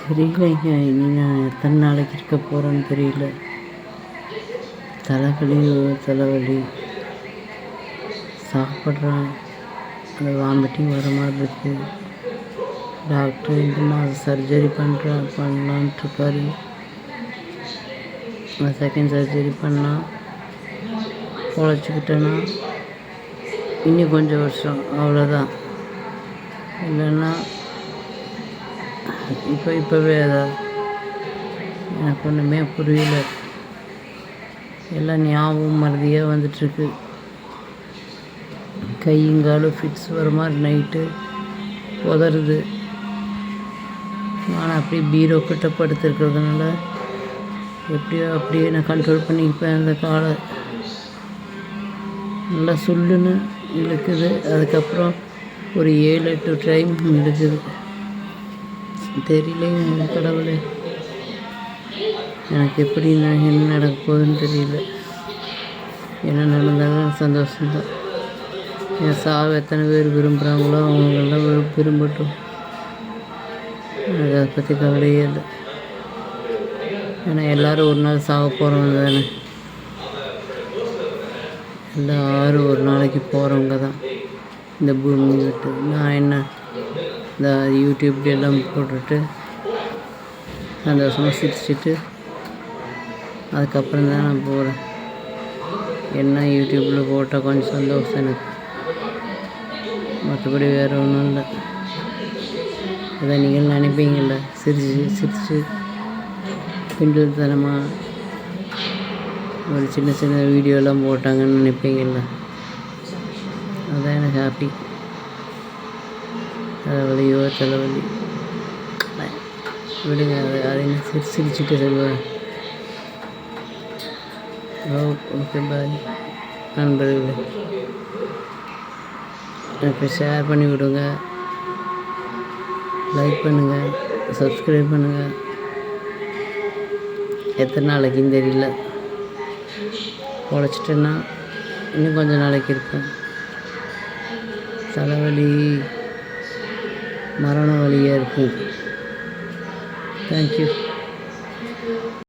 தெரியலைங்க. இனி நான் எத்தனை நாளைக்கு இருக்க போகிறேன்னு தெரியல. தலைவலி தலைவலி சாப்பிட்றேன், அந்த வாமிட்டிங் வர மாதிரி இருக்குது. டாக்டர் இந்த மாதம் சர்ஜரி பண்ணலான்ட்ருக்காரு. செகண்ட் சர்ஜரி பண்ணால் பொழைச்சிக்கிட்டேன்னா இன்னும் கொஞ்சம் வருஷம் அவ்வளோதான். இல்லைன்னா இப்போவே அதான் எனக்கு ஒன்றுமே புரியல. எல்லாம் ஞாபகம் மறதியாக வந்துட்டுருக்கு. கையங்காலும் ஃபிட்ஸ் வர மாதிரி நைட்டு உதறுது. நான் அப்படியே பீரோ கிட்ட படுத்துருக்கிறதுனால எப்படியோ அப்படியே நான் கண்ட்ரோல் பண்ணிப்பேன். அந்த காலை நல்லா சுள்ளுன்னு இழுக்குது. அதுக்கப்புறம் ஒரு 7-8 டைம் இழுக்குது. தெரியலைங்க கடவுளே, எனக்கு எப்படி என்ன நடக்க போகுதுன்னு தெரியல. என்ன நடந்தாலும் சந்தோஷம்தான். என் சாவை எத்தனை பேர் விரும்புகிறாங்களோ அவங்களெல்லாம் விரும்பட்டும். எனக்கு அதை பற்றி கவலையே இல்லை. ஏன்னா எல்லோரும் ஒரு நாள் சாக போகிறவங்க தானே. எல்லோரும் ஒரு நாளைக்கு போகிறவங்க தான் இந்த பூமி விட்டு. நான் என்ன இந்த யூடியூப்லாம் போட்டுட்டு சந்தோஷமாக சிரிச்சுட்டு அதுக்கப்புறம் தான் நான் போகிறேன். என்ன யூடியூப்பில் போட்டால் கொஞ்சம் சந்தோஷம் எனக்கு, மற்றபடி வேறு ஒன்றும் இல்லை. அதை நீங்கள் நினைப்பீங்கள்ல, சிரித்து கிண்டல்தனமாக ஒரு சின்ன சின்ன வீடியோலாம் போட்டாங்கன்னு நினைப்பீங்கள்ல, அதுதான் எனக்கு ஹாப்பி. தலைவலியோ தலைவலி விடுங்க, அதை என்ன சிரிச்சுட்டு சொல்லுவேன். ஓகே பாய் நண்பர்களே. எனக்கு ஷேர் பண்ணி விடுங்க, லைக் பண்ணுங்கள், சப்ஸ்கிரைப் பண்ணுங்கள். எத்தனை நாளைக்குன்னு தெரியல. பொழைச்சிட்டேன்னா இன்னும் கொஞ்சம் நாளைக்கு இருப்பேன். தலைவலி மரண வலியாக இருக்கும். தேங்க்யூ.